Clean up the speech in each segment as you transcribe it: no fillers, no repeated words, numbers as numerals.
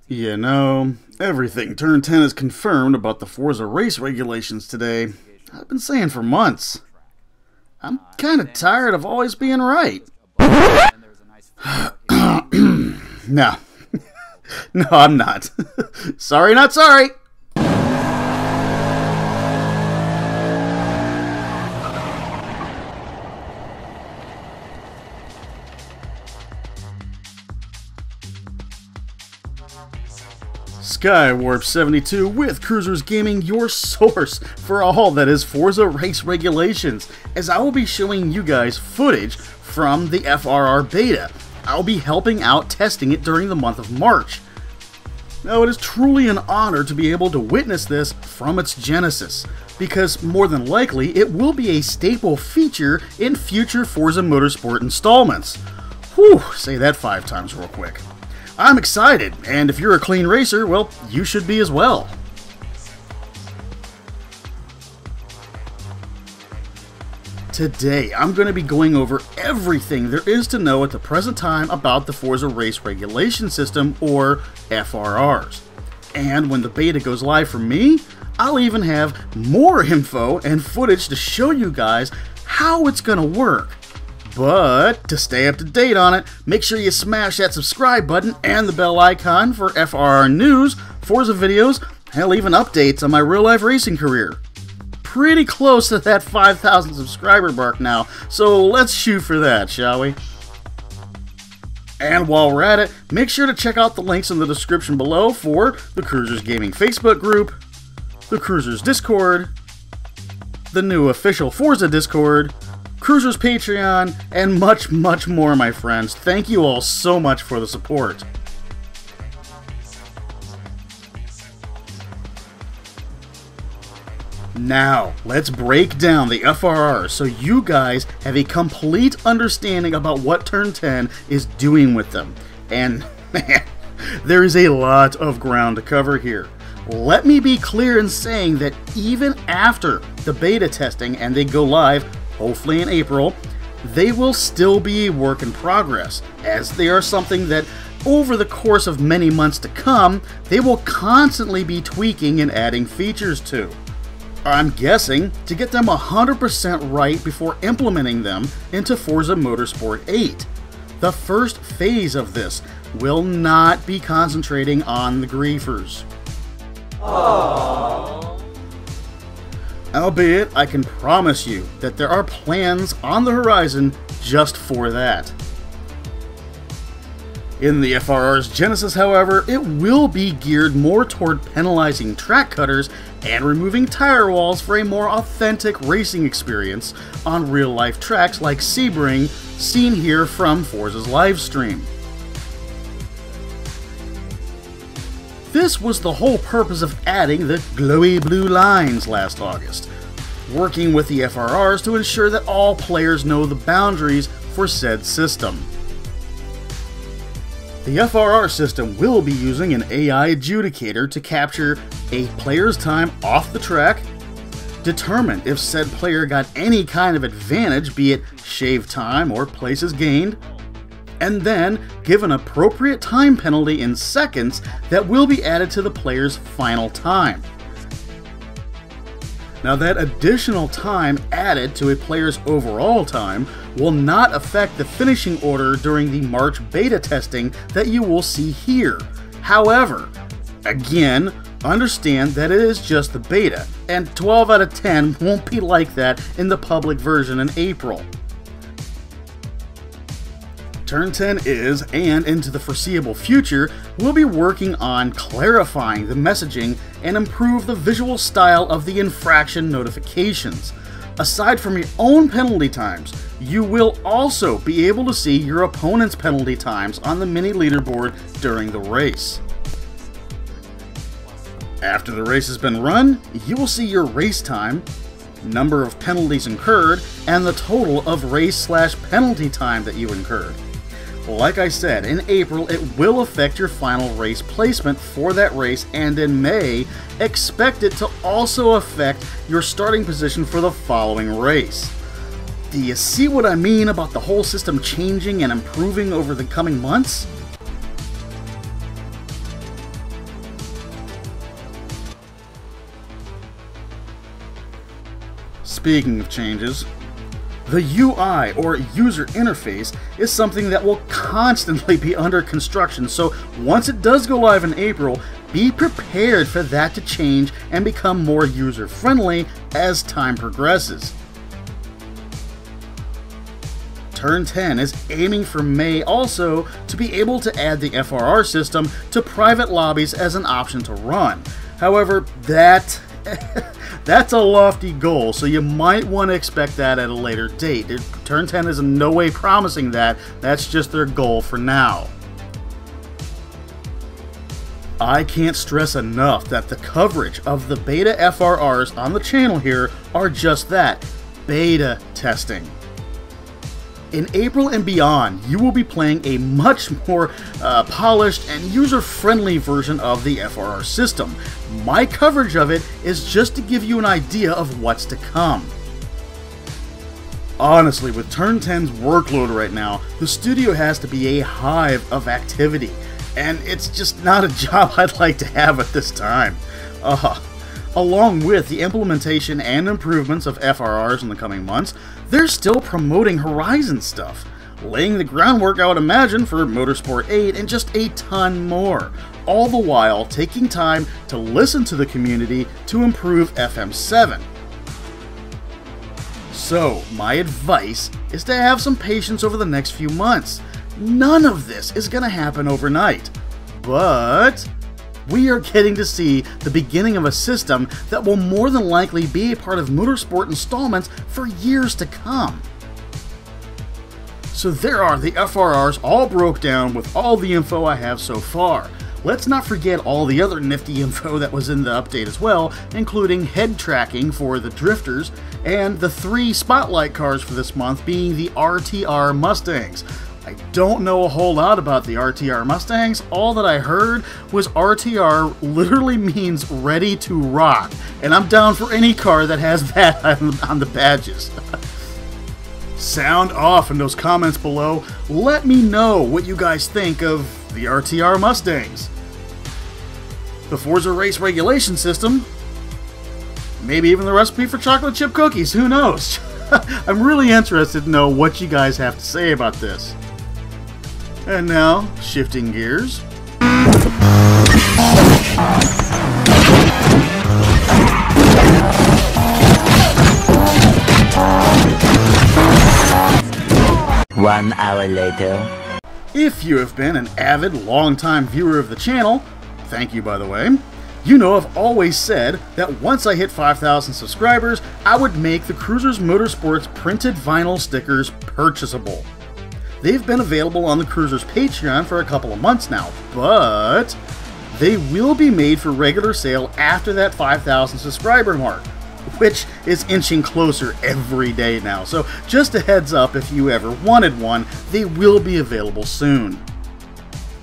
You know, everything Turn 10 is confirmed about the Forza race regulations today. I've been saying for months. I'm kind of tired of always being right. No. No, I'm not. Sorry, not sorry. Skywarp72 with Cruisers Gaming, your source for all that is Forza race regulations, as I will be showing you guys footage from the FRR beta. I'll be helping out testing it during the month of March. Now, it is truly an honor to be able to witness this from its genesis, because more than likely it will be a staple feature in future Forza Motorsport installments. Whew, say that 5 times real quick. I'm excited, and if you're a clean racer, well, you should be as well. Today, I'm going to be going over everything there is to know at the present time about the Forza Race Regulation System, or FRRs. And when the beta goes live for me, I'll even have more info and footage to show you guys how it's going to work. But to stay up to date on it, make sure you smash that subscribe button and the bell icon for FRR news, Forza videos, hell, even updates on my real-life racing career. Pretty close to that 5,000 subscriber mark now, so let's shoot for that, shall we? And while we're at it, make sure to check out the links in the description below for the Cruisers Gaming Facebook group, the Cruisers Discord, the new official Forza Discord, Cruisers Patreon, and much, much more, my friends. Thank you all so much for the support. Now, let's break down the FRR so you guys have a complete understanding about what Turn 10 is doing with them. And, man, there is a lot of ground to cover here. Let me be clear in saying that even after the beta testing and they go live, hopefully in April, they will still be a work in progress, as they are something that over the course of many months to come, they will constantly be tweaking and adding features to. I'm guessing to get them 100% right before implementing them into Forza Motorsport 8. The first phase of this will not be concentrating on the griefers. Aww. Albeit, I can promise you that there are plans on the horizon just for that. In the FRR's genesis, however, it will be geared more toward penalizing track cutters and removing tire walls for a more authentic racing experience on real-life tracks like Sebring, seen here from Forza's livestream. This was the whole purpose of adding the glowy blue lines last August, working with the FRRs to ensure that all players know the boundaries for said system. The FRR system will be using an AI adjudicator to capture a player's time off the track, determine if said player got any kind of advantage, be it shave time or places gained, and then give an appropriate time penalty in seconds that will be added to the player's final time. Now, that additional time added to a player's overall time will not affect the finishing order during the March beta testing that you will see here. However, again, understand that it is just the beta, and 12 out of 10 won't be like that in the public version in April. Turn 10 is, and into the foreseeable future, will be working on clarifying the messaging and improve the visual style of the infraction notifications. Aside from your own penalty times, you will also be able to see your opponent's penalty times on the mini leaderboard during the race. After the race has been run, you will see your race time, number of penalties incurred, and the total of race/penalty time that you incurred. Like I said, in April it will affect your final race placement for that race, and in May, expect it to also affect your starting position for the following race. Do you see what I mean about the whole system changing and improving over the coming months? Speaking of changes, the UI, or user interface, is something that will constantly be under construction, so once it does go live in April, be prepared for that to change and become more user-friendly as time progresses. Turn 10 is aiming for May also to be able to add the FRR system to private lobbies as an option to run. However, that's a lofty goal, so you might want to expect that at a later date. Turn 10 is in no way promising that, that's just their goal for now. I can't stress enough that the coverage of the beta FRRs on the channel here are just that, beta testing. In April and beyond, you will be playing a much more polished and user-friendly version of the FRR system. My coverage of it is just to give you an idea of what's to come. Honestly, with Turn 10's workload right now, the studio has to be a hive of activity, and it's just not a job I'd like to have at this time. Along with the implementation and improvements of FRRs in the coming months, they're still promoting Horizon stuff, laying the groundwork, I would imagine, for Motorsport 8 and just a ton more, all the while taking time to listen to the community to improve FM7. So, my advice is to have some patience over the next few months. None of this is going to happen overnight, but we are getting to see the beginning of a system that will more than likely be a part of Motorsport installments for years to come. So there are the FRRs all broke down with all the info I have so far. Let's not forget all the other nifty info that was in the update as well, including head tracking for the drifters, and the 3 spotlight cars for this month being the RTR Mustangs. I don't know a whole lot about the RTR Mustangs. All that I heard was RTR literally means ready to rock, and I'm down for any car that has that on the badges. Sound off in those comments below. Let me know what you guys think of the RTR Mustangs, the Forza race regulation system, maybe even the recipe for chocolate chip cookies, who knows? I'm really interested to know what you guys have to say about this. And now, shifting gears. One hour later. If you have been an avid, long-time viewer of the channel, thank you by the way, you know I've always said that once I hit 5,000 subscribers, I would make the Cruisers Motorsports printed vinyl stickers purchasable. They've been available on the Cruisers Patreon for a couple of months now, but they will be made for regular sale after that 5,000 subscriber mark, which is inching closer every day now. So just a heads up, if you ever wanted one, they will be available soon.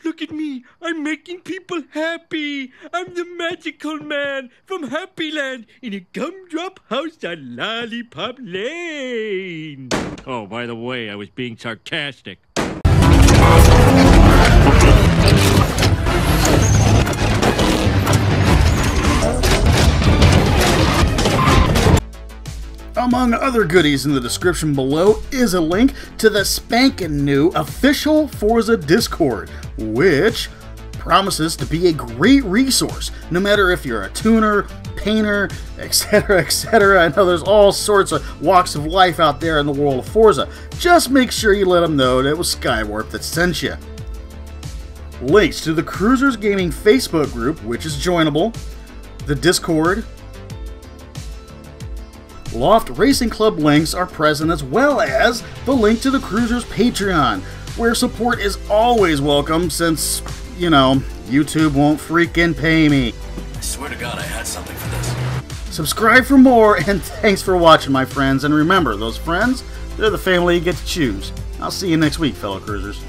Look at me, I'm making people happy. I'm the magical man from Happy Land in a gumdrop house on Lollipop Lane. Oh, by the way, I was being sarcastic. Among other goodies in the description below is a link to the spankin' new official Forza Discord, which promises to be a great resource, no matter if you're a tuner, painter, etc, etc. I know there's all sorts of walks of life out there in the world of Forza. Just make sure you let them know that it was Skywarp that sent you. Links to the Cruisers Gaming Facebook group, which is joinable, the Discord, Loft Racing Club links are present, as well as the link to the Cruisers Patreon, where support is always welcome since, you know, YouTube won't freaking pay me. I swear to God I had something for this. Subscribe for more, and thanks for watching, my friends. And remember, those friends, they're the family you get to choose. I'll see you next week, fellow cruisers.